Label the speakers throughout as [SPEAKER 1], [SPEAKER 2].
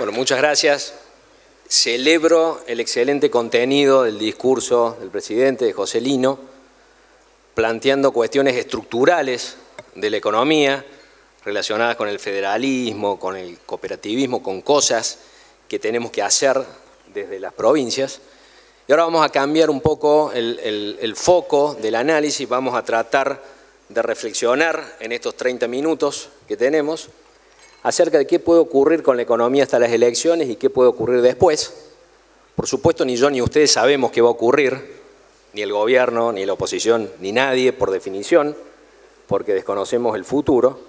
[SPEAKER 1] Bueno, muchas gracias. Celebro el excelente contenido del discurso del presidente, de José Lino, planteando cuestiones estructurales de la economía relacionadas con el federalismo, con el cooperativismo, con cosas que tenemos que hacer desde las provincias. Y ahora vamos a cambiar un poco el foco del análisis, vamos a tratar de reflexionar en estos 30 minutos que tenemos acerca de qué puede ocurrir con la economía hasta las elecciones y qué puede ocurrir después. Por supuesto, ni yo ni ustedes sabemos qué va a ocurrir, ni el gobierno, ni la oposición, ni nadie, por definición, porque desconocemos el futuro.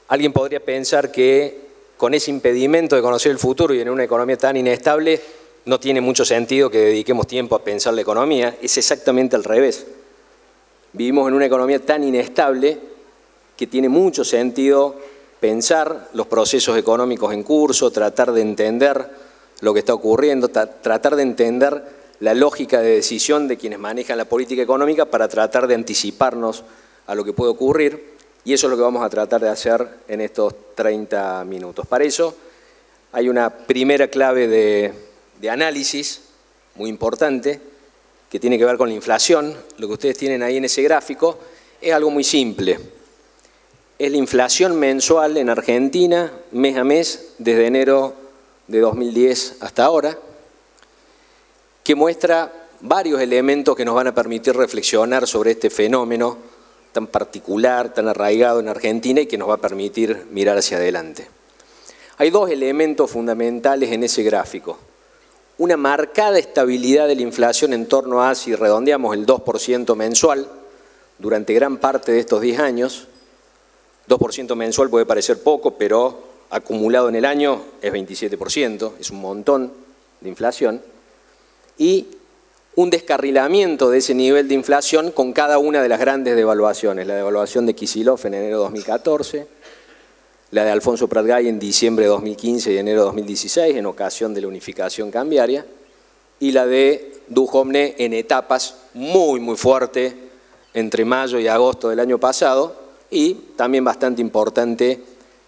[SPEAKER 1] Alguien podría pensar que con ese impedimento de conocer el futuro y en una economía tan inestable, no tiene mucho sentido que dediquemos tiempo a pensar la economía. Es exactamente al revés. Vivimos en una economía tan inestable que tiene mucho sentido pensar los procesos económicos en curso, tratar de entender lo que está ocurriendo, tratar de entender la lógica de decisión de quienes manejan la política económica para tratar de anticiparnos a lo que puede ocurrir, y eso es lo que vamos a tratar de hacer en estos 30 minutos. Para eso hay una primera clave de análisis muy importante que tiene que ver con la inflación. Lo que ustedes tienen ahí en ese gráfico es algo muy simple. Es la inflación mensual en Argentina, mes a mes, desde enero de 2010 hasta ahora, que muestra varios elementos que nos van a permitir reflexionar sobre este fenómeno tan particular, tan arraigado en Argentina y que nos va a permitir mirar hacia adelante. Hay dos elementos fundamentales en ese gráfico. Una marcada estabilidad de la inflación en torno a, si redondeamos, el 2% mensual durante gran parte de estos 10 años. 2% mensual puede parecer poco, pero acumulado en el año es 27%, es un montón de inflación. Y un descarrilamiento de ese nivel de inflación con cada una de las grandes devaluaciones. La devaluación de Kicillof en enero de 2014, la de Alfonso Prat-Gay en diciembre de 2015 y enero de 2016, en ocasión de la unificación cambiaria, y la de Duhovne en etapas muy fuerte entre mayo y agosto del año pasado, y también bastante importante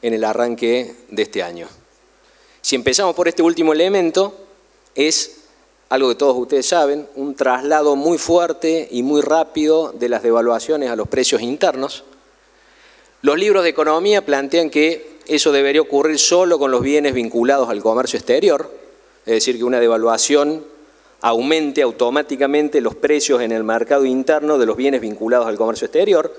[SPEAKER 1] en el arranque de este año. Si empezamos por este último elemento, es algo que todos ustedes saben, un traslado muy fuerte y muy rápido de las devaluaciones a los precios internos. Los libros de economía plantean que eso debería ocurrir solo con los bienes vinculados al comercio exterior, es decir, que una devaluación aumente automáticamente los precios en el mercado interno de los bienes vinculados al comercio exterior.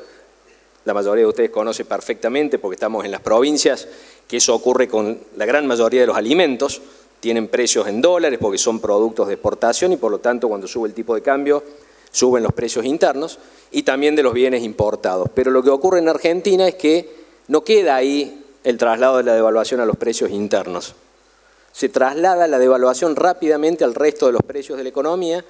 [SPEAKER 1] La mayoría de ustedes conoce perfectamente, porque estamos en las provincias, que eso ocurre con la gran mayoría de los alimentos. Tienen precios en dólares porque son productos de exportación y por lo tanto cuando sube el tipo de cambio suben los precios internos, y también de los bienes importados. Pero lo que ocurre en Argentina es que no queda ahí el traslado de la devaluación a los precios internos. Se traslada la devaluación rápidamente al resto de los precios de la economía,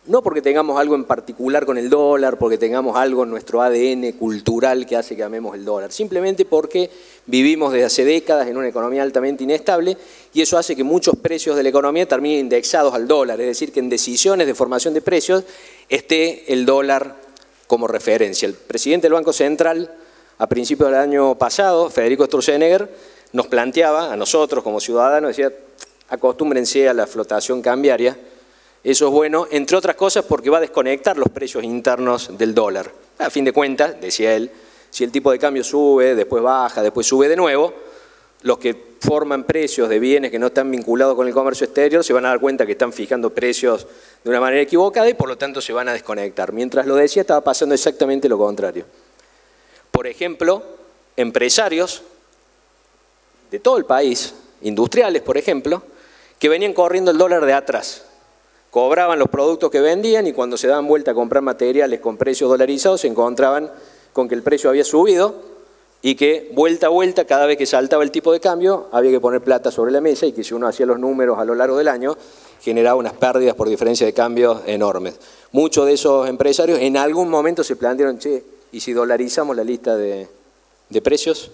[SPEAKER 1] no porque tengamos algo en particular con el dólar, porque tengamos algo en nuestro ADN cultural que hace que amemos el dólar, simplemente porque vivimos desde hace décadas en una economía altamente inestable y eso hace que muchos precios de la economía terminen indexados al dólar, es decir, que en decisiones de formación de precios esté el dólar como referencia. El presidente del Banco Central, a principios del año pasado, Federico Sturzenegger, nos planteaba a nosotros como ciudadanos, decía, acostúmbrense a la flotación cambiaria. Eso es bueno, entre otras cosas, porque va a desconectar los precios internos del dólar. A fin de cuentas, decía él, si el tipo de cambio sube, después baja, después sube de nuevo, los que forman precios de bienes que no están vinculados con el comercio exterior se van a dar cuenta que están fijando precios de una manera equivocada y por lo tanto se van a desconectar. Mientras lo decía, estaba pasando exactamente lo contrario. Por ejemplo, empresarios de todo el país, industriales por ejemplo, que venían corriendo el dólar de atrás. Cobraban los productos que vendían y cuando se daban vuelta a comprar materiales con precios dolarizados se encontraban con que el precio había subido y que vuelta a vuelta, cada vez que saltaba el tipo de cambio, había que poner plata sobre la mesa y que si uno hacía los números a lo largo del año, generaba unas pérdidas por diferencia de cambios enormes. Muchos de esos empresarios en algún momento se plantearon, che, ¿y si dolarizamos la lista de precios?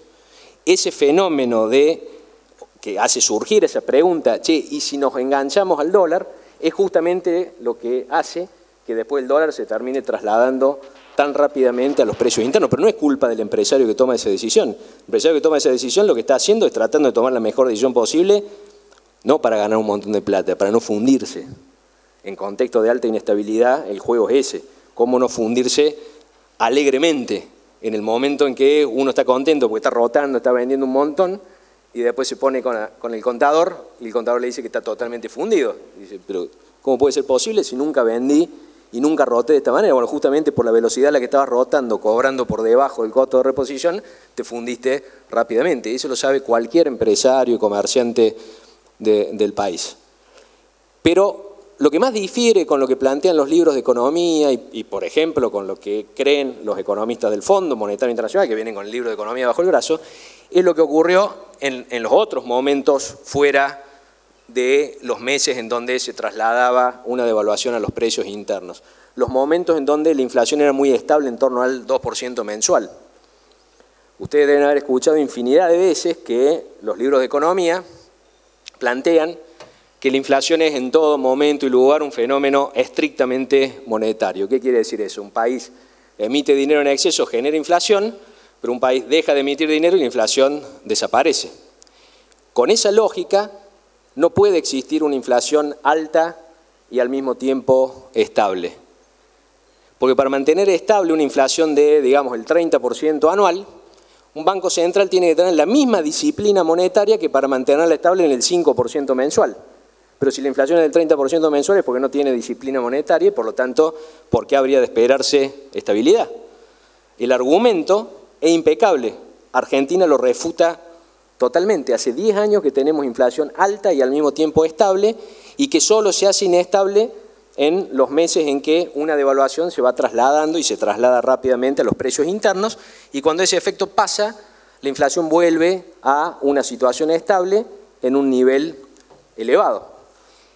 [SPEAKER 1] Ese fenómeno que hace surgir esa pregunta, che, ¿y si nos enganchamos al dólar? Es justamente lo que hace que después el dólar se termine trasladando tan rápidamente a los precios internos, pero no es culpa del empresario que toma esa decisión. El empresario que toma esa decisión lo que está haciendo es tratando de tomar la mejor decisión posible no para ganar un montón de plata, para no fundirse. En contexto de alta inestabilidad, el juego es ese. Cómo no fundirse alegremente en el momento en que uno está contento porque está rotando, está vendiendo un montón, y después se pone con el contador y el contador le dice que está totalmente fundido. Y dice, pero ¿cómo puede ser posible si nunca vendí y nunca roté de esta manera? Bueno, justamente por la velocidad a la que estabas rotando, cobrando por debajo del costo de reposición, te fundiste rápidamente. Y eso lo sabe cualquier empresario y comerciante del país. Pero lo que más difiere con lo que plantean los libros de economía y, por ejemplo, con lo que creen los economistas del Fondo Monetario Internacional, que vienen con el libro de economía bajo el brazo, es lo que ocurrió en los otros momentos fuera de los meses en donde se trasladaba una devaluación a los precios internos. Los momentos en donde la inflación era muy estable en torno al 2% mensual. Ustedes deben haber escuchado infinidad de veces que los libros de economía plantean que la inflación es en todo momento y lugar un fenómeno estrictamente monetario. ¿Qué quiere decir eso? Un país emite dinero en exceso, genera inflación, pero un país deja de emitir dinero y la inflación desaparece. Con esa lógica no puede existir una inflación alta y al mismo tiempo estable. Porque para mantener estable una inflación de, digamos, el 30% anual, un banco central tiene que tener la misma disciplina monetaria que para mantenerla estable en el 5% mensual. Pero si la inflación es del 30% mensual es porque no tiene disciplina monetaria y por lo tanto, ¿por qué habría de esperarse estabilidad? El argumento es impecable. Argentina lo refuta totalmente. Hace 10 años que tenemos inflación alta y al mismo tiempo estable y que solo se hace inestable en los meses en que una devaluación se va trasladando y se traslada rápidamente a los precios internos y cuando ese efecto pasa, la inflación vuelve a una situación estable en un nivel elevado.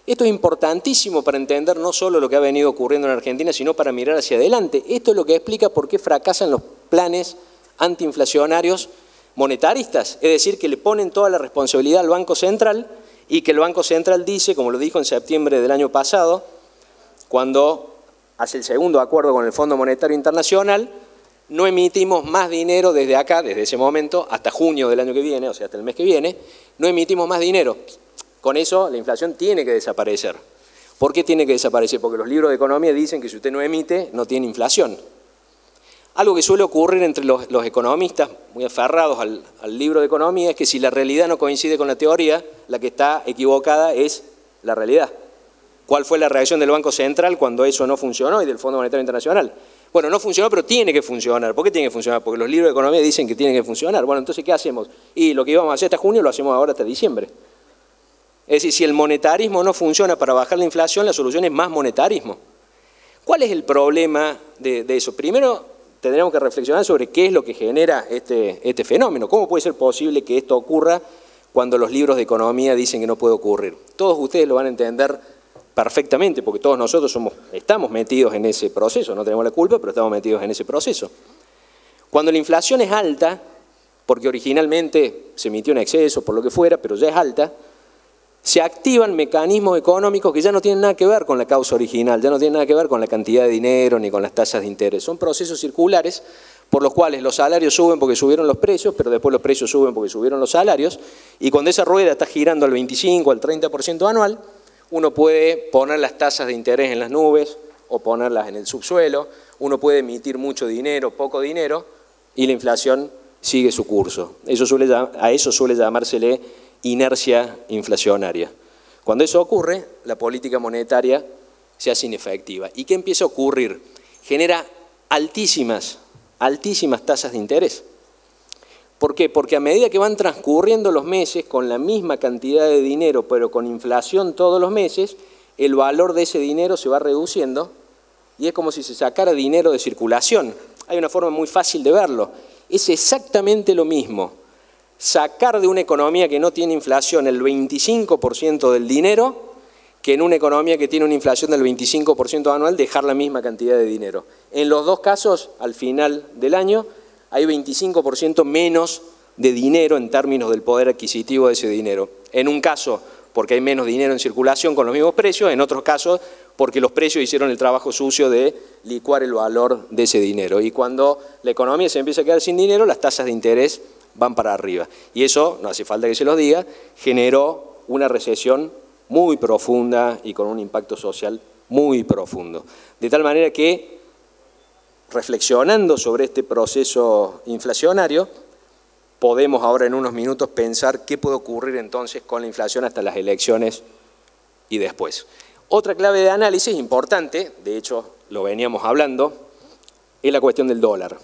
[SPEAKER 1] Esto es importantísimo para entender no solo lo que ha venido ocurriendo en Argentina, sino para mirar hacia adelante. Esto es lo que explica por qué fracasan los planes antiinflacionarios monetaristas, es decir, que le ponen toda la responsabilidad al Banco Central y que el Banco Central dice, como lo dijo en septiembre del año pasado, cuando hace el segundo acuerdo con el Fondo Monetario Internacional, no emitimos más dinero desde acá, desde ese momento, hasta junio del año que viene, o sea, hasta el mes que viene, no emitimos más dinero. Con eso la inflación tiene que desaparecer. ¿Por qué tiene que desaparecer? Porque los libros de economía dicen que si usted no emite, no tiene inflación. Algo que suele ocurrir entre los economistas, muy aferrados al libro de economía, es que si la realidad no coincide con la teoría, la que está equivocada es la realidad. ¿Cuál fue la reacción del Banco Central cuando eso no funcionó y del Fondo Monetario Internacional? Bueno, no funcionó, pero tiene que funcionar. ¿Por qué tiene que funcionar? Porque los libros de economía dicen que tiene que funcionar. Bueno, entonces, ¿qué hacemos? Y lo que íbamos a hacer hasta junio lo hacemos ahora hasta diciembre. Es decir, si el monetarismo no funciona para bajar la inflación, la solución es más monetarismo. ¿Cuál es el problema de eso? Primero, tendríamos que reflexionar sobre qué es lo que genera este fenómeno. ¿Cómo puede ser posible que esto ocurra cuando los libros de economía dicen que no puede ocurrir? Todos ustedes lo van a entender perfectamente, porque todos nosotros estamos metidos en ese proceso, no tenemos la culpa, pero estamos metidos en ese proceso. Cuando la inflación es alta, porque originalmente se emitió en exceso, por lo que fuera, pero ya es alta, se activan mecanismos económicos que ya no tienen nada que ver con la causa original, ya no tienen nada que ver con la cantidad de dinero ni con las tasas de interés. Son procesos circulares por los cuales los salarios suben porque subieron los precios, pero después los precios suben porque subieron los salarios, y cuando esa rueda está girando al 25 al 30% anual, uno puede poner las tasas de interés en las nubes o ponerlas en el subsuelo, uno puede emitir mucho dinero, poco dinero, y la inflación sigue su curso. A eso suele llamársele inercia inflacionaria. Cuando eso ocurre, la política monetaria se hace inefectiva. ¿Y qué empieza a ocurrir? Genera altísimas tasas de interés. ¿Por qué? Porque a medida que van transcurriendo los meses con la misma cantidad de dinero, pero con inflación todos los meses, el valor de ese dinero se va reduciendo y es como si se sacara dinero de circulación. Hay una forma muy fácil de verlo. Es exactamente lo mismo sacar de una economía que no tiene inflación el 25% del dinero que en una economía que tiene una inflación del 25% anual dejar la misma cantidad de dinero. En los dos casos, al final del año, hay 25% menos de dinero en términos del poder adquisitivo de ese dinero. En un caso, porque hay menos dinero en circulación con los mismos precios, en otros casos, porque los precios hicieron el trabajo sucio de licuar el valor de ese dinero. Y cuando la economía se empieza a quedar sin dinero, las tasas de interés van para arriba. Y eso, no hace falta que se los diga, generó una recesión muy profunda y con un impacto social muy profundo. De tal manera que, reflexionando sobre este proceso inflacionario, podemos ahora en unos minutos pensar qué puede ocurrir entonces con la inflación hasta las elecciones y después. Otra clave de análisis importante, de hecho lo veníamos hablando, es la cuestión del dólar.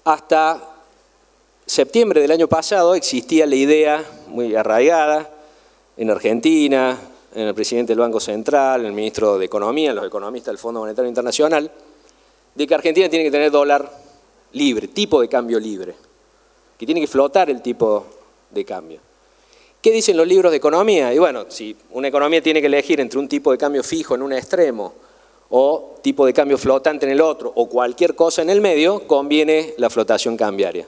[SPEAKER 1] Hasta septiembre del año pasado existía la idea muy arraigada en Argentina, en el presidente del Banco Central, en el ministro de Economía, en los economistas del Fondo Monetario Internacional, de que Argentina tiene que tener dólar libre, tipo de cambio libre, que tiene que flotar el tipo de cambio. ¿Qué dicen los libros de economía? Y bueno, si una economía tiene que elegir entre un tipo de cambio fijo en un extremo o tipo de cambio flotante en el otro, o cualquier cosa en el medio, conviene la flotación cambiaria.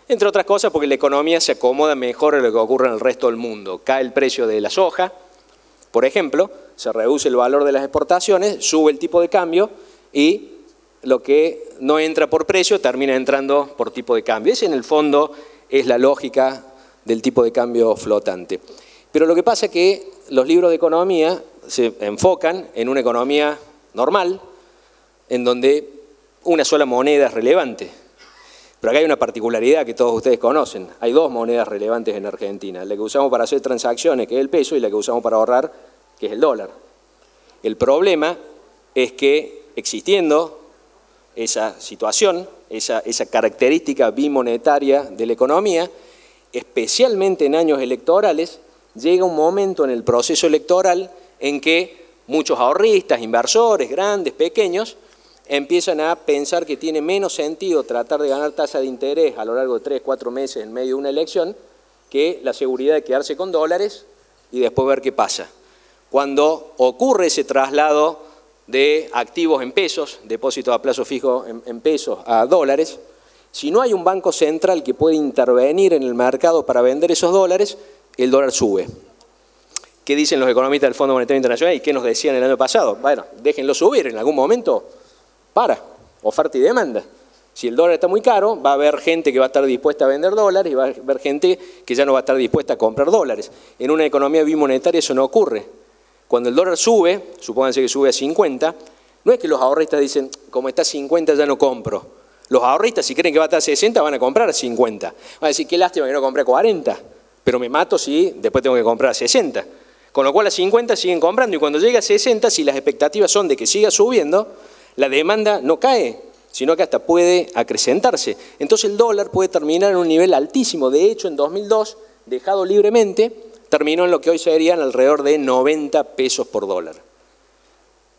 [SPEAKER 1] Entre otras cosas porque la economía se acomoda mejor a lo que ocurre en el resto del mundo. Cae el precio de la soja, por ejemplo, se reduce el valor de las exportaciones, sube el tipo de cambio y lo que no entra por precio termina entrando por tipo de cambio. Esa en el fondo es la lógica del tipo de cambio flotante. Pero lo que pasa es que los libros de economía se enfocan en una economía normal, en donde una sola moneda es relevante. Pero acá hay una particularidad que todos ustedes conocen. Hay dos monedas relevantes en Argentina, la que usamos para hacer transacciones, que es el peso, y la que usamos para ahorrar, que es el dólar. El problema es que existiendo esa situación, esa característica bimonetaria de la economía, especialmente en años electorales, llega un momento en el proceso electoral en que muchos ahorristas, inversores, grandes, pequeños, empiezan a pensar que tiene menos sentido tratar de ganar tasa de interés a lo largo de 3, 4 meses en medio de una elección que la seguridad de quedarse con dólares y después ver qué pasa. Cuando ocurre ese traslado de activos en pesos, depósitos a plazo fijo en pesos a dólares, si no hay un banco central que puede intervenir en el mercado para vender esos dólares, el dólar sube. ¿Qué dicen los economistas del Fondo Monetario Internacional y qué nos decían el año pasado? Bueno, déjenlo subir, en algún momento para, oferta y demanda. Si el dólar está muy caro, va a haber gente que va a estar dispuesta a vender dólares y va a haber gente que ya no va a estar dispuesta a comprar dólares. En una economía bimonetaria eso no ocurre. Cuando el dólar sube, supónganse que sube a 50, no es que los ahorristas dicen, como está a 50 ya no compro. Los ahorristas, si creen que va a estar a 60, van a comprar a 50. Van a decir, qué lástima que no compré a 40, pero me mato si después tengo que comprar a 60. Con lo cual a 50 siguen comprando y cuando llega a 60, si las expectativas son de que siga subiendo, la demanda no cae, sino que hasta puede acrecentarse. Entonces el dólar puede terminar en un nivel altísimo. De hecho, en 2002, dejado libremente, terminó en lo que hoy serían alrededor de 90 pesos por dólar.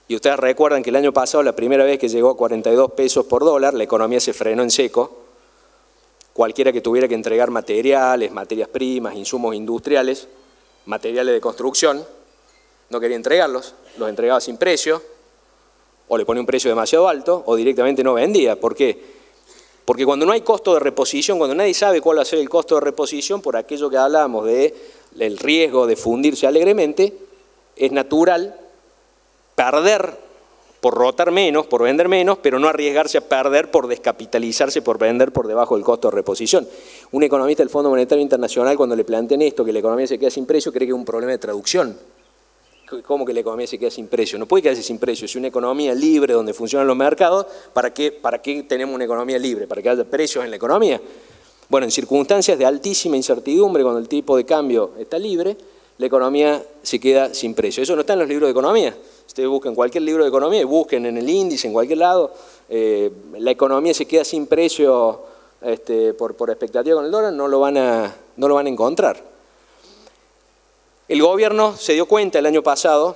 [SPEAKER 1] Y ustedes recuerdan que el año pasado, la primera vez que llegó a 42 pesos por dólar, la economía se frenó en seco. Cualquiera que tuviera que entregar materiales, materias primas, insumos industriales, materiales de construcción, no quería entregarlos, los entregaba sin precio, o le ponía un precio demasiado alto, o directamente no vendía. ¿Por qué? Porque cuando no hay costo de reposición, cuando nadie sabe cuál va a ser el costo de reposición, por aquello que hablábamos del riesgo de fundirse alegremente, es natural perder por rotar menos, por vender menos, pero no arriesgarse a perder por descapitalizarse, por vender por debajo del costo de reposición. Un economista del Fondo Monetario Internacional, cuando le plantean esto, que la economía se queda sin precio, cree que es un problema de traducción. ¿Cómo que la economía se queda sin precio? No puede quedarse sin precio. Si una economía libre donde funcionan los mercados, ¿para qué tenemos una economía libre? ¿Para que haya precios en la economía? Bueno, en circunstancias de altísima incertidumbre, cuando el tipo de cambio está libre, la economía se queda sin precio. Eso no está en los libros de economía. Ustedes busquen cualquier libro de economía y busquen en el índice, en cualquier lado, la economía se queda sin precio por expectativa con el dólar, no lo van a encontrar. El gobierno se dio cuenta el año pasado,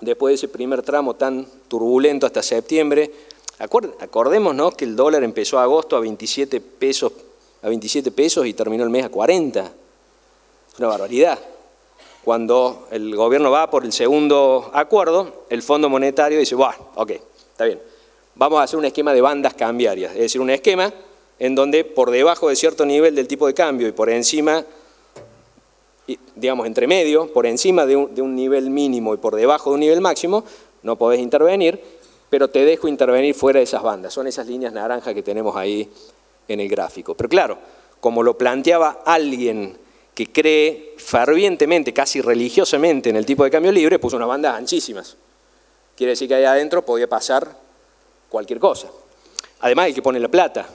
[SPEAKER 1] después de ese primer tramo tan turbulento hasta septiembre, acordémonos que el dólar empezó a agosto a 27 pesos y terminó el mes a 40. Es una barbaridad. Cuando el gobierno va por el segundo acuerdo, el Fondo Monetario dice, bueno, ok, está bien, vamos a hacer un esquema de bandas cambiarias, es decir, un esquema en donde por debajo de cierto nivel del tipo de cambio y por encima, digamos, entre medio, por encima de un nivel mínimo y por debajo de un nivel máximo, no podés intervenir, pero te dejo intervenir fuera de esas bandas. Son esas líneas naranjas que tenemos ahí en el gráfico. Pero claro, como lo planteaba alguien que cree fervientemente, casi religiosamente en el tipo de cambio libre, puso unas bandas anchísimas. Quiere decir que ahí adentro podía pasar cualquier cosa. Además, el que pone la plata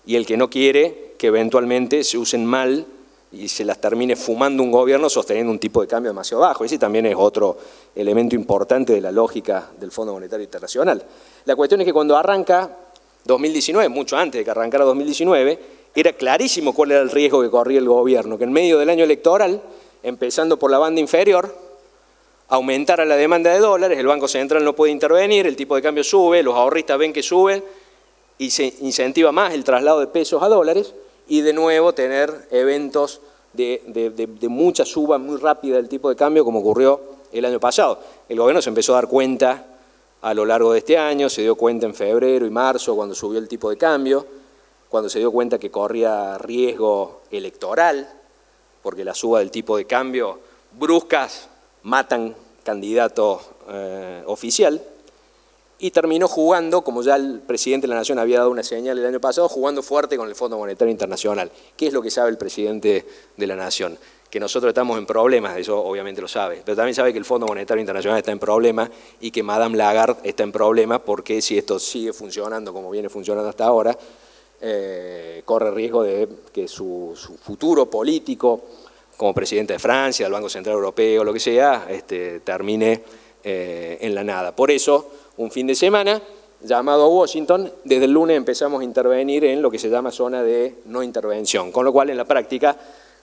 [SPEAKER 1] y el que no quiere que eventualmente se usen mal y se las termine fumando un gobierno sosteniendo un tipo de cambio demasiado bajo. Ese también es otro elemento importante de la lógica del Fondo Monetario Internacional. La cuestión es que cuando arranca 2019, mucho antes de que arrancara 2019, era clarísimo cuál era el riesgo que corría el gobierno, que en medio del año electoral, empezando por la banda inferior, aumentara la demanda de dólares, el Banco Central no puede intervenir, el tipo de cambio sube, los ahorristas ven que sube y se incentiva más el traslado de pesos a dólares y de nuevo tener eventos de mucha suba muy rápida del tipo de cambio como ocurrió el año pasado. El gobierno se empezó a dar cuenta a lo largo de este año, se dio cuenta en febrero y marzo cuando subió el tipo de cambio, cuando se dio cuenta que corría riesgo electoral, porque la suba del tipo de cambio bruscas matan candidato oficial, y terminó jugando, como ya el presidente de la Nación había dado una señal el año pasado, jugando fuerte con el Fondo Monetario Internacional. ¿Qué es lo que sabe el presidente de la Nación? Que nosotros estamos en problemas, eso obviamente lo sabe, pero también sabe que el Fondo Monetario Internacional está en problemas y que Madame Lagarde está en problemas porque si esto sigue funcionando como viene funcionando hasta ahora, corre riesgo de que su futuro político como presidente de Francia, del Banco Central Europeo, lo que sea, termine en la nada. Por eso, un fin de semana llamado a Washington, desde el lunes empezamos a intervenir en lo que se llama zona de no intervención, con lo cual en la práctica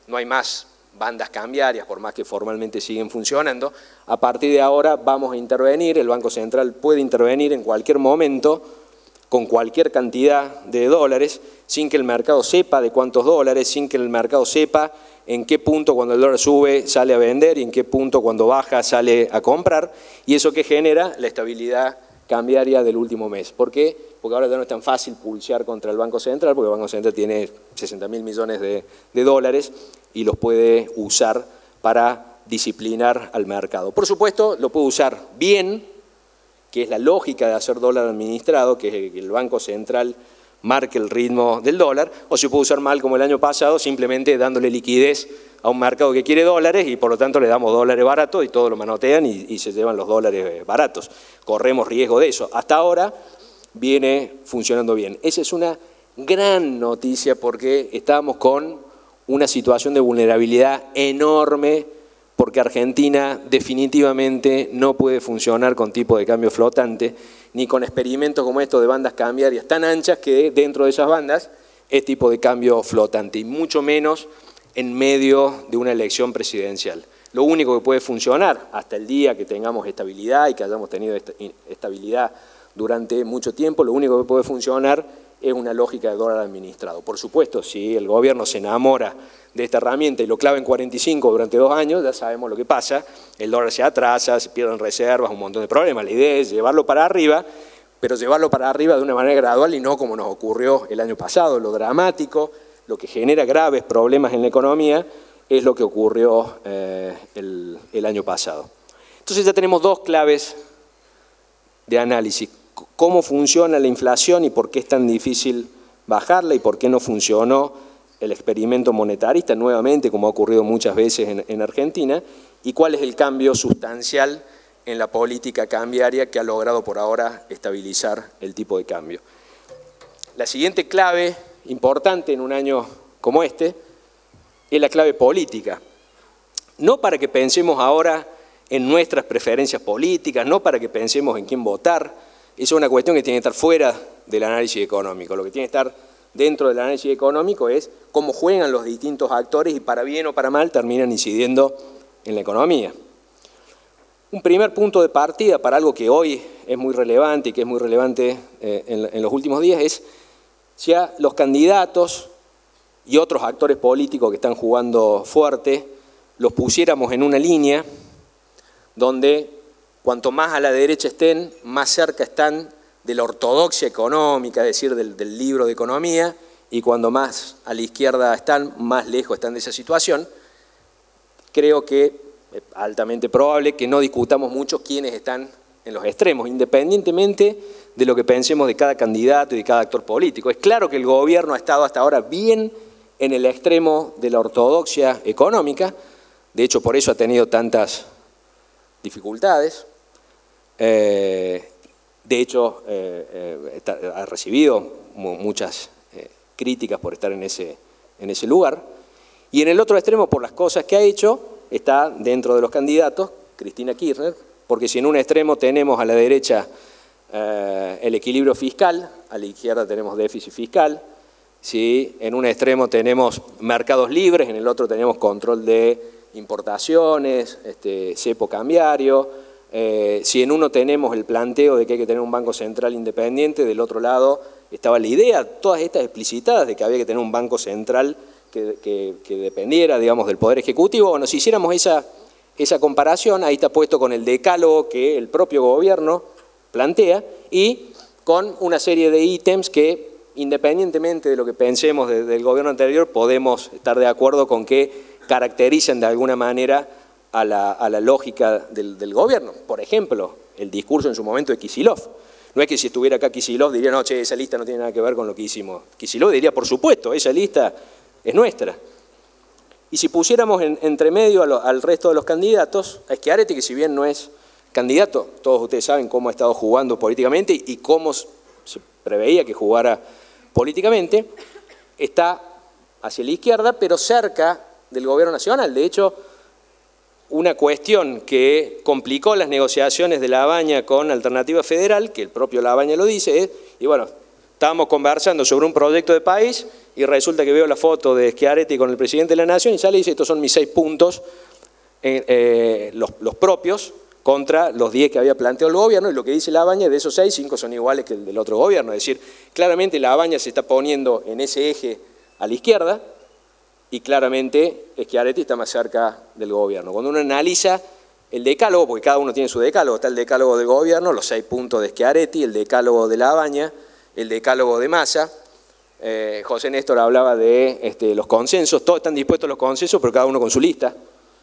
[SPEAKER 1] no hay más bandas cambiarias, por más que formalmente siguen funcionando. A partir de ahora vamos a intervenir, el Banco Central puede intervenir en cualquier momento, con cualquier cantidad de dólares, sin que el mercado sepa de cuántos dólares, sin que el mercado sepa en qué punto cuando el dólar sube sale a vender y en qué punto cuando baja sale a comprar, y eso que genera la estabilidad cambiaria del último mes. ¿Por qué? Porque ahora ya no es tan fácil pulsear contra el Banco Central, porque el Banco Central tiene 60.000 millones de dólares y los puede usar para disciplinar al mercado. Por supuesto, lo puede usar bien, que es la lógica de hacer dólar administrado, que el Banco Central marque el ritmo del dólar, o se puede usar mal como el año pasado, simplemente dándole liquidez a un mercado que quiere dólares y por lo tanto le damos dólares baratos y todos lo manotean y se llevan los dólares baratos. Corremos riesgo de eso. Hasta ahora viene funcionando bien. Esa es una gran noticia porque estábamos con una situación de vulnerabilidad enorme porque Argentina definitivamente no puede funcionar con tipo de cambio flotante, ni con experimentos como estos de bandas cambiarias tan anchas que dentro de esas bandas es tipo de cambio flotante, y mucho menos en medio de una elección presidencial. Lo único que puede funcionar hasta el día que tengamos estabilidad y que hayamos tenido estabilidad durante mucho tiempo, lo único que puede funcionar es una lógica de dólar administrado. Por supuesto, si el gobierno se enamora de esta herramienta y lo clava en 45 durante 2 años, ya sabemos lo que pasa, el dólar se atrasa, se pierden reservas, un montón de problemas. La idea es llevarlo para arriba, pero llevarlo para arriba de una manera gradual y no como nos ocurrió el año pasado. Lo dramático, lo que genera graves problemas en la economía, es lo que ocurrió el año pasado. Entonces ya tenemos 2 claves de análisis. Cómo funciona la inflación y por qué es tan difícil bajarla y por qué no funcionó el experimento monetarista nuevamente, como ha ocurrido muchas veces en Argentina, y cuál es el cambio sustancial en la política cambiaria que ha logrado por ahora estabilizar el tipo de cambio. La siguiente clave importante en un año como este es la clave política. No para que pensemos ahora en nuestras preferencias políticas, no para que pensemos en quién votar. Eso es una cuestión que tiene que estar fuera del análisis económico. Lo que tiene que estar dentro del análisis económico es cómo juegan los distintos actores y para bien o para mal terminan incidiendo en la economía. Un primer punto de partida para algo que hoy es muy relevante y que es muy relevante en los últimos días es si a los candidatos y otros actores políticos que están jugando fuerte los pusiéramos en una línea donde cuanto más a la derecha estén, más cerca están de la ortodoxia económica, es decir, del libro de economía, y cuando más a la izquierda están, más lejos están de esa situación. Creo que es altamente probable que no discutamos mucho quiénes están en los extremos, independientemente de lo que pensemos de cada candidato y de cada actor político. Es claro que el gobierno ha estado hasta ahora bien en el extremo de la ortodoxia económica, de hecho por eso ha tenido tantas dificultades, de hecho ha recibido muchas críticas por estar en ese lugar, y en el otro extremo por las cosas que ha hecho está dentro de los candidatos Cristina Kirchner, porque si en un extremo tenemos a la derecha el equilibrio fiscal, a la izquierda tenemos déficit fiscal, si en un extremo tenemos mercados libres, en el otro tenemos control de importaciones, cepo cambiario, si en uno tenemos el planteo de que hay que tener un banco central independiente, del otro lado estaba la idea, todas estas explicitadas de que había que tener un banco central que dependiera, digamos, del Poder Ejecutivo. Bueno, si hiciéramos esa comparación, ahí está puesto con el decálogo que el propio gobierno plantea y con una serie de ítems que, independientemente de lo que pensemos del gobierno anterior, podemos estar de acuerdo con que caracterizan de alguna manera a la lógica del gobierno. Por ejemplo, el discurso en su momento de Kicillof. No es que si estuviera acá Kicillof diría, no, che, esa lista no tiene nada que ver con lo que hicimos. Kicillof diría, por supuesto, esa lista es nuestra. Y si pusiéramos entre medio al resto de los candidatos, a Schiaretti, que si bien no es candidato, todos ustedes saben cómo ha estado jugando políticamente y cómo se preveía que jugara políticamente, está hacia la izquierda, pero cerca del gobierno nacional. De hecho, una cuestión que complicó las negociaciones de Labaña con Alternativa Federal, que el propio Labaña lo dice, es, y bueno, estábamos conversando sobre un proyecto de país y resulta que veo la foto de Schiaretti con el presidente de la Nación y sale y dice, estos son mis 6 puntos, los propios, contra los 10 que había planteado el gobierno, y lo que dice Labaña, de esos 6, 5 son iguales que el del otro gobierno. Es decir, claramente Labaña se está poniendo en ese eje a la izquierda, y claramente Schiaretti está más cerca del gobierno. Cuando uno analiza el decálogo, porque cada uno tiene su decálogo, está el decálogo del gobierno, los 6 puntos de Schiaretti, el decálogo de Labaña, el decálogo de Massa. José Néstor hablaba de los consensos, todos están dispuestos a los consensos, pero cada uno con su lista.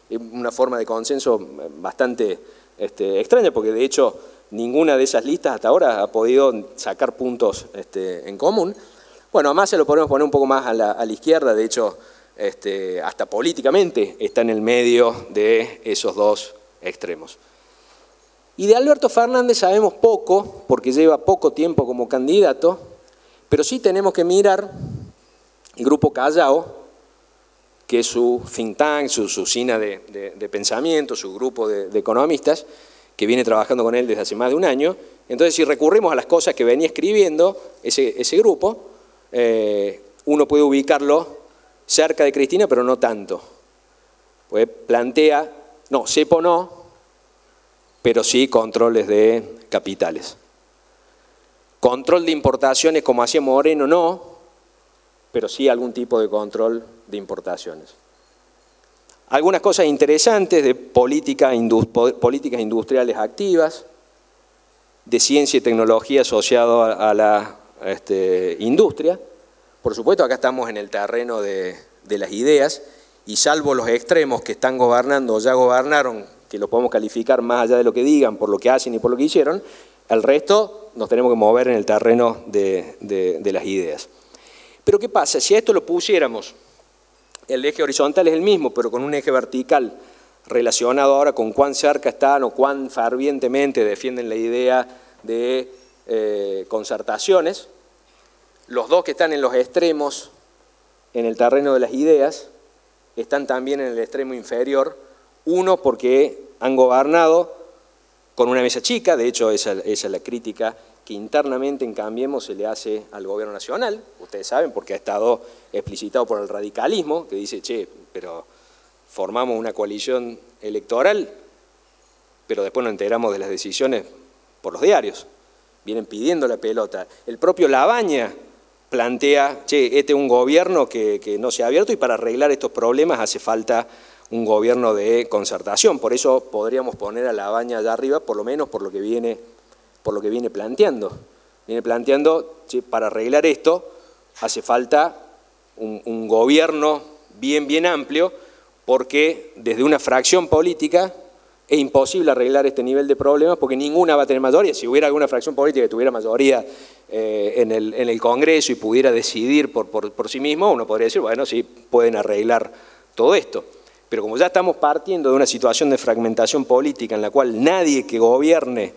[SPEAKER 1] Es una forma de consenso bastante extraña, porque de hecho ninguna de esas listas hasta ahora ha podido sacar puntos en común. Bueno, a Massa lo podemos poner un poco más a la izquierda, de hecho hasta políticamente está en el medio de esos dos extremos. Y de Alberto Fernández sabemos poco, porque lleva poco tiempo como candidato, pero sí tenemos que mirar el Grupo Callao, que es su think tank, su usina de pensamiento, su grupo de economistas, que viene trabajando con él desde hace más de un año. Entonces, si recurrimos a las cosas que venía escribiendo ese grupo, uno puede ubicarlo cerca de Cristina, pero no tanto. Pues plantea, no, cepo no, pero sí controles de capitales. Control de importaciones como hacía Moreno no, pero sí algún tipo de control de importaciones. Algunas cosas interesantes de políticas industriales activas, de ciencia y tecnología asociado a la industria. Por supuesto, acá estamos en el terreno de las ideas, y salvo los extremos que están gobernando o ya gobernaron, que lo podemos calificar más allá de lo que digan, por lo que hacen y por lo que hicieron, el resto nos tenemos que mover en el terreno de las ideas. Pero ¿qué pasa? Si a esto lo pusiéramos, el eje horizontal es el mismo, pero con un eje vertical relacionado ahora con cuán cerca están o cuán fervientemente defienden la idea de concertaciones, los dos que están en los extremos, en el terreno de las ideas, están también en el extremo inferior, uno porque han gobernado con una mesa chica, de hecho esa es la crítica que internamente en Cambiemos se le hace al gobierno nacional, ustedes saben, porque ha estado explicitado por el radicalismo, que dice, che, pero formamos una coalición electoral, pero después nos enteramos de las decisiones por los diarios, vienen pidiendo la pelota. El propio Labaña plantea, che, este es un gobierno que no se ha abierto y para arreglar estos problemas hace falta un gobierno de concertación, por eso podríamos poner a Labaña allá arriba, por lo menos por lo que viene planteando. Viene planteando, che, para arreglar esto hace falta un gobierno bien amplio, porque desde una fracción política Es imposible arreglar este nivel de problemas porque ninguna va a tener mayoría. Si hubiera alguna fracción política que tuviera mayoría en el Congreso y pudiera decidir por sí mismo, uno podría decir, bueno, sí, pueden arreglar todo esto. Pero como ya estamos partiendo de una situación de fragmentación política en la cual nadie que gobierne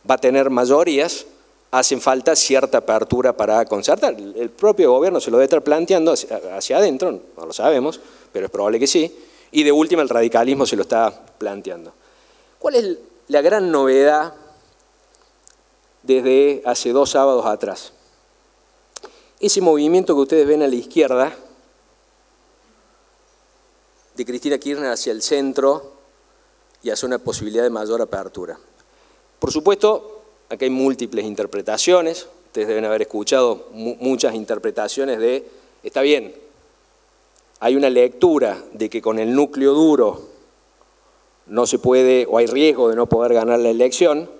[SPEAKER 1] va a tener mayorías, hacen falta cierta apertura para concertar. El propio gobierno se lo debe estar planteando hacia adentro, no lo sabemos, pero es probable que sí, y de última el radicalismo se lo está planteando. ¿Cuál es la gran novedad desde hace 2 sábados atrás? Ese movimiento que ustedes ven a la izquierda, de Cristina Kirchner hacia el centro y hacia una posibilidad de mayor apertura. Por supuesto, aquí hay múltiples interpretaciones, ustedes deben haber escuchado muchas interpretaciones de, está bien, hay una lectura de que con el núcleo duro no se puede, o hay riesgo de no poder ganar la elección,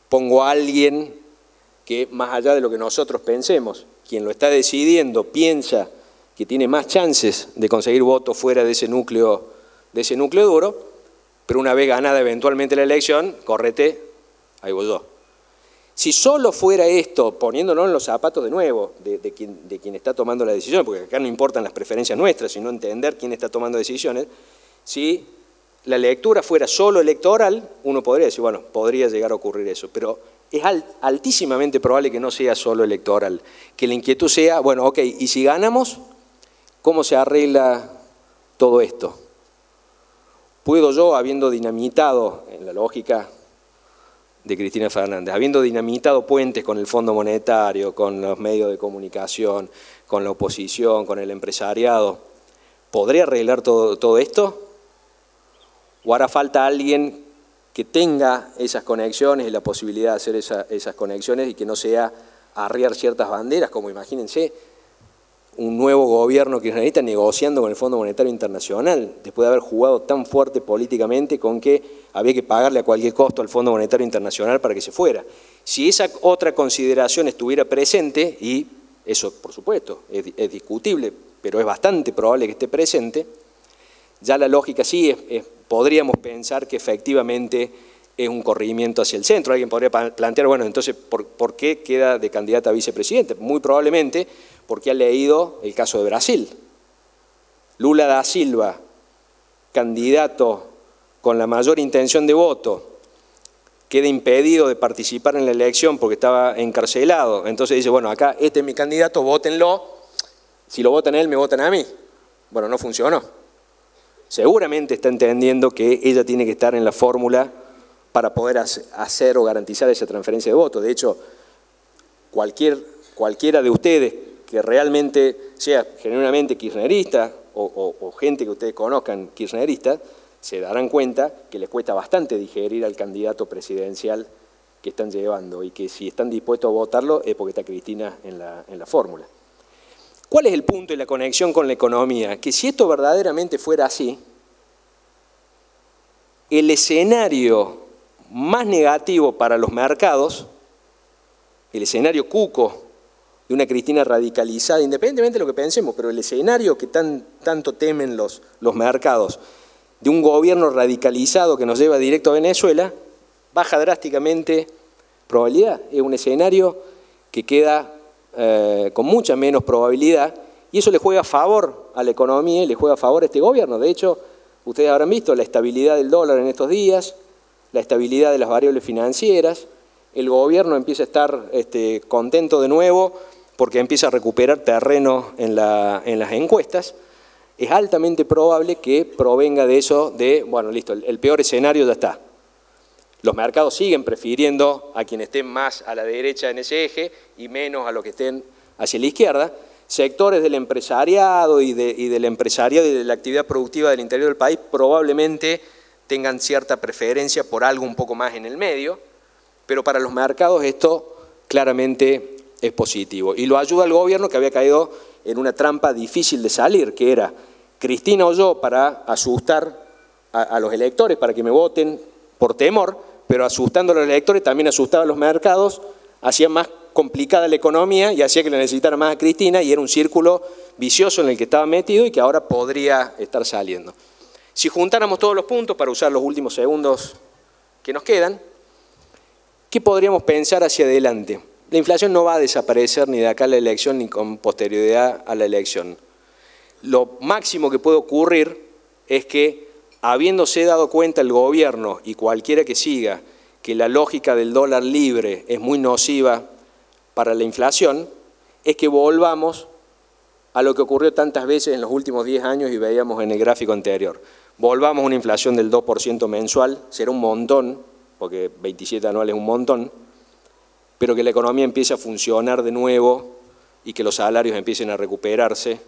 [SPEAKER 1] pongo a alguien que más allá de lo que nosotros pensemos, quien lo está decidiendo piensa que tiene más chances de conseguir votos fuera de ese núcleo duro, pero una vez ganada eventualmente la elección, correte, ahí voy yo. Si solo fuera esto, poniéndonos en los zapatos de nuevo de quien está tomando la decisión, porque acá no importan las preferencias nuestras, sino entender quién está tomando decisiones, si la lectura fuera solo electoral, uno podría decir, bueno, podría llegar a ocurrir eso, pero es altísimamente probable que no sea solo electoral, que la inquietud sea, bueno, ok, y si ganamos, ¿cómo se arregla todo esto? ¿Puedo yo, habiendo dinamitado, en la lógica de Cristina Fernández, habiendo dinamitado puentes con el Fondo Monetario, con los medios de comunicación, con la oposición, con el empresariado, ¿podría arreglar todo esto? ¿O hará falta alguien que tenga esas conexiones y la posibilidad de hacer esas conexiones y que no sea arriar ciertas banderas, como imagínense, un nuevo gobierno kirchnerista negociando con el Fondo Monetario Internacional, después de haber jugado tan fuerte políticamente con que había que pagarle a cualquier costo al Fondo Monetario Internacional para que se fuera. Si esa otra consideración estuviera presente, y eso por supuesto es discutible, pero es bastante probable que esté presente, ya la lógica sí podríamos pensar que efectivamente es un corrimiento hacia el centro. Alguien podría plantear, bueno, entonces, ¿por qué queda de candidata a vicepresidente? Muy probablemente porque ha leído el caso de Brasil. Lula da Silva, candidato con la mayor intención de voto, queda impedido de participar en la elección porque estaba encarcelado. Entonces dice, bueno, acá este es mi candidato, vótenlo. Si lo votan a él, me votan a mí. Bueno, no funcionó. Seguramente está entendiendo que ella tiene que estar en la fórmula para poder hacer o garantizar esa transferencia de votos. De hecho, cualquiera de ustedes que realmente sea genuinamente kirchnerista o gente que ustedes conozcan kirchnerista, se darán cuenta que les cuesta bastante digerir al candidato presidencial que están llevando y que si están dispuestos a votarlo es porque está Cristina en la fórmula. ¿Cuál es el punto y la conexión con la economía? Que si esto verdaderamente fuera así, el escenario más negativo para los mercados, el escenario cuco de una Cristina radicalizada, independientemente de lo que pensemos, pero el escenario que tanto temen los mercados, de un gobierno radicalizado que nos lleva directo a Venezuela, baja drásticamente probabilidad. Es un escenario que queda con mucha menos probabilidad y eso le juega a favor a la economía y le juega a favor a este gobierno. De hecho, ustedes habrán visto la estabilidad del dólar en estos días, la estabilidad de las variables financieras, el gobierno empieza a estar contento de nuevo porque empieza a recuperar terreno en las encuestas. Es altamente probable que provenga de eso de, bueno, listo, el peor escenario ya está. Los mercados siguen prefiriendo a quienes estén más a la derecha en ese eje y menos a los que estén hacia la izquierda. Sectores del empresariado y de la actividad productiva del interior del país probablemente tengan cierta preferencia por algo un poco más en el medio, pero para los mercados esto claramente es positivo. Y lo ayuda al gobierno que había caído en una trampa difícil de salir, que era Cristina o yo para asustar a los electores, para que me voten por temor, pero asustando a los electores también asustaba a los mercados, hacía más complicada la economía y hacía que le necesitara más a Cristina y era un círculo vicioso en el que estaba metido y que ahora podría estar saliendo. Si juntáramos todos los puntos, para usar los últimos segundos que nos quedan, ¿qué podríamos pensar hacia adelante? La inflación no va a desaparecer ni de acá a la elección ni con posterioridad a la elección. Lo máximo que puede ocurrir es que, habiéndose dado cuenta el gobierno y cualquiera que siga que la lógica del dólar libre es muy nociva para la inflación, es que volvamos a lo que ocurrió tantas veces en los últimos 10 años y veíamos en el gráfico anterior. Volvamos a una inflación del 2% mensual, será un montón, porque 27 anuales es un montón, pero que la economía empiece a funcionar de nuevo y que los salarios empiecen a recuperarse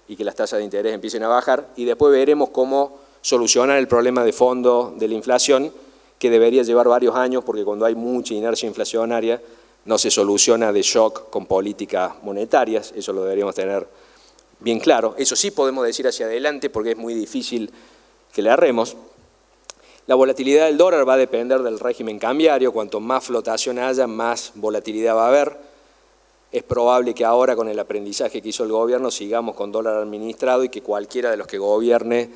[SPEAKER 1] y que las tasas de interés empiecen a bajar, y después veremos cómo solucionar el problema de fondo de la inflación, que debería llevar varios años, porque cuando hay mucha inercia inflacionaria no se soluciona de shock con políticas monetarias, eso lo deberíamos tener bien claro. Eso sí podemos decir hacia adelante, porque es muy difícil que le erremos. La volatilidad del dólar va a depender del régimen cambiario. Cuanto más flotación haya, más volatilidad va a haber. Es probable que ahora, con el aprendizaje que hizo el gobierno, sigamos con dólar administrado y que cualquiera de los que gobierne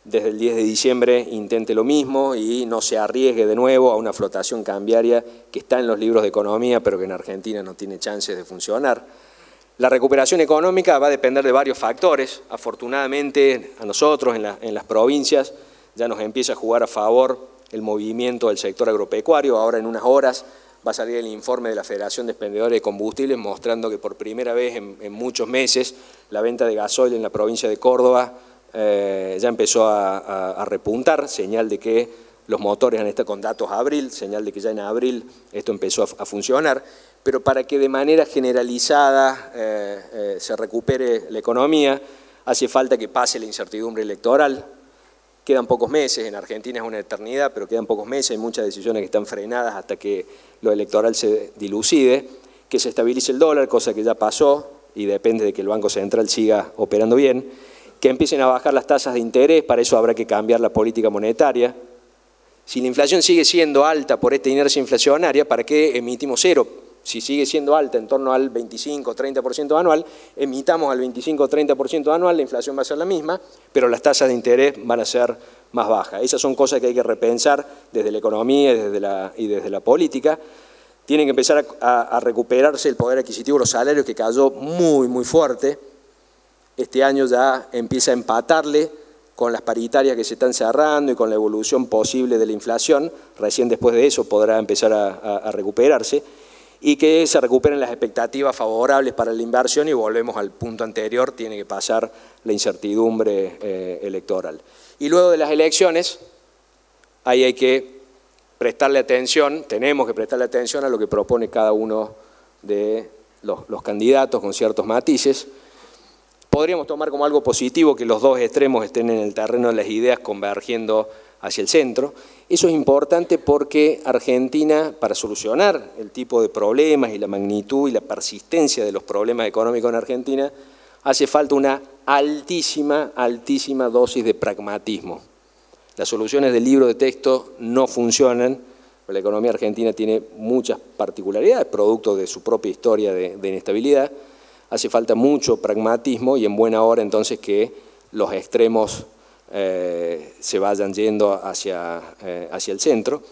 [SPEAKER 1] desde el 10 de diciembre intente lo mismo y no se arriesgue de nuevo a una flotación cambiaria que está en los libros de economía, pero que en Argentina no tiene chances de funcionar. La recuperación económica va a depender de varios factores. Afortunadamente, a nosotros en las provincias ya nos empieza a jugar a favor el movimiento del sector agropecuario. Ahora, en unas horas, va a salir el informe de la Federación de Expendedores de Combustibles mostrando que por primera vez en muchos meses la venta de gasoil en la provincia de Córdoba ya empezó a repuntar, señal de que los motores han estado con datos abril, señal de que ya en abril esto empezó a funcionar, pero para que de manera generalizada se recupere la economía, hace falta que pase la incertidumbre electoral. Quedan pocos meses, en Argentina es una eternidad, pero quedan pocos meses, hay muchas decisiones que están frenadas hasta que lo electoral se dilucide, que se estabilice el dólar, cosa que ya pasó y depende de que el Banco Central siga operando bien, que empiecen a bajar las tasas de interés, para eso habrá que cambiar la política monetaria. Si la inflación sigue siendo alta por esta inercia inflacionaria, ¿para qué emitimos cero? Si sigue siendo alta en torno al 25-30% anual, emitamos al 25-30% anual, la inflación va a ser la misma, pero las tasas de interés van a ser más bajas. Esas son cosas que hay que repensar desde la economía y desde la política. Tienen que empezar a recuperarse el poder adquisitivo de los salarios, que cayó muy fuerte. Este año ya empieza a empatarle con las paritarias que se están cerrando y con la evolución posible de la inflación. Recién después de eso podrá empezar a recuperarse. Y que se recuperen las expectativas favorables para la inversión y volvemos al punto anterior, tiene que pasar la incertidumbre electoral. Y luego de las elecciones, ahí hay que prestarle atención, tenemos que prestarle atención a lo que propone cada uno de los candidatos con ciertos matices. Podríamos tomar como algo positivo que los dos extremos estén en el terreno de las ideas convergiendo hacia el centro. Eso es importante porque Argentina, para solucionar el tipo de problemas y la magnitud y la persistencia de los problemas económicos en Argentina, hace falta una altísima dosis de pragmatismo. Las soluciones del libro de texto no funcionan, la economía argentina tiene muchas particularidades, producto de su propia historia de inestabilidad. Hace falta mucho pragmatismo y en buena hora entonces que los extremos se vayan yendo hacia el centro.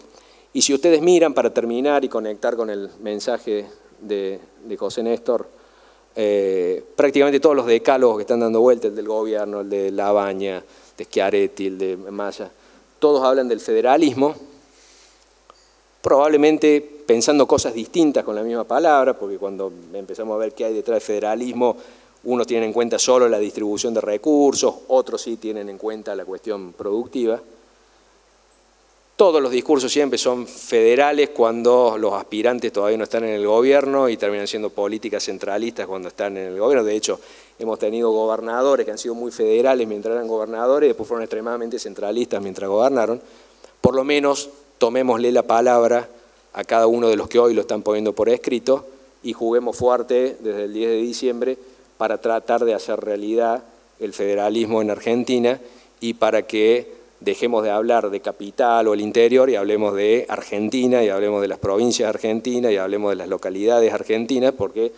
[SPEAKER 1] Y si ustedes miran, para terminar y conectar con el mensaje de José Néstor, prácticamente todos los decálogos que están dando vuelta, el del gobierno, el de Labaña, de Schiaretti, el de Massa, todos hablan del federalismo, probablemente pensando cosas distintas con la misma palabra, porque cuando empezamos a ver qué hay detrás del federalismo, unos tienen en cuenta solo la distribución de recursos, otros sí tienen en cuenta la cuestión productiva. Todos los discursos siempre son federales cuando los aspirantes todavía no están en el gobierno y terminan siendo políticas centralistas cuando están en el gobierno. De hecho, hemos tenido gobernadores que han sido muy federales mientras eran gobernadores y después fueron extremadamente centralistas mientras gobernaron. Por lo menos tomémosle la palabra a cada uno de los que hoy lo están poniendo por escrito y juguemos fuerte desde el 10 de diciembre para tratar de hacer realidad el federalismo en Argentina y para que dejemos de hablar de capital o el interior y hablemos de Argentina y hablemos de las provincias argentinas y hablemos de las localidades argentinas, porque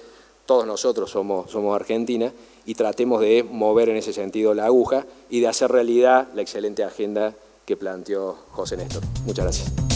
[SPEAKER 1] todos nosotros somos Argentina, y tratemos de mover en ese sentido la aguja y de hacer realidad la excelente agenda que planteó José Néstor. Muchas gracias.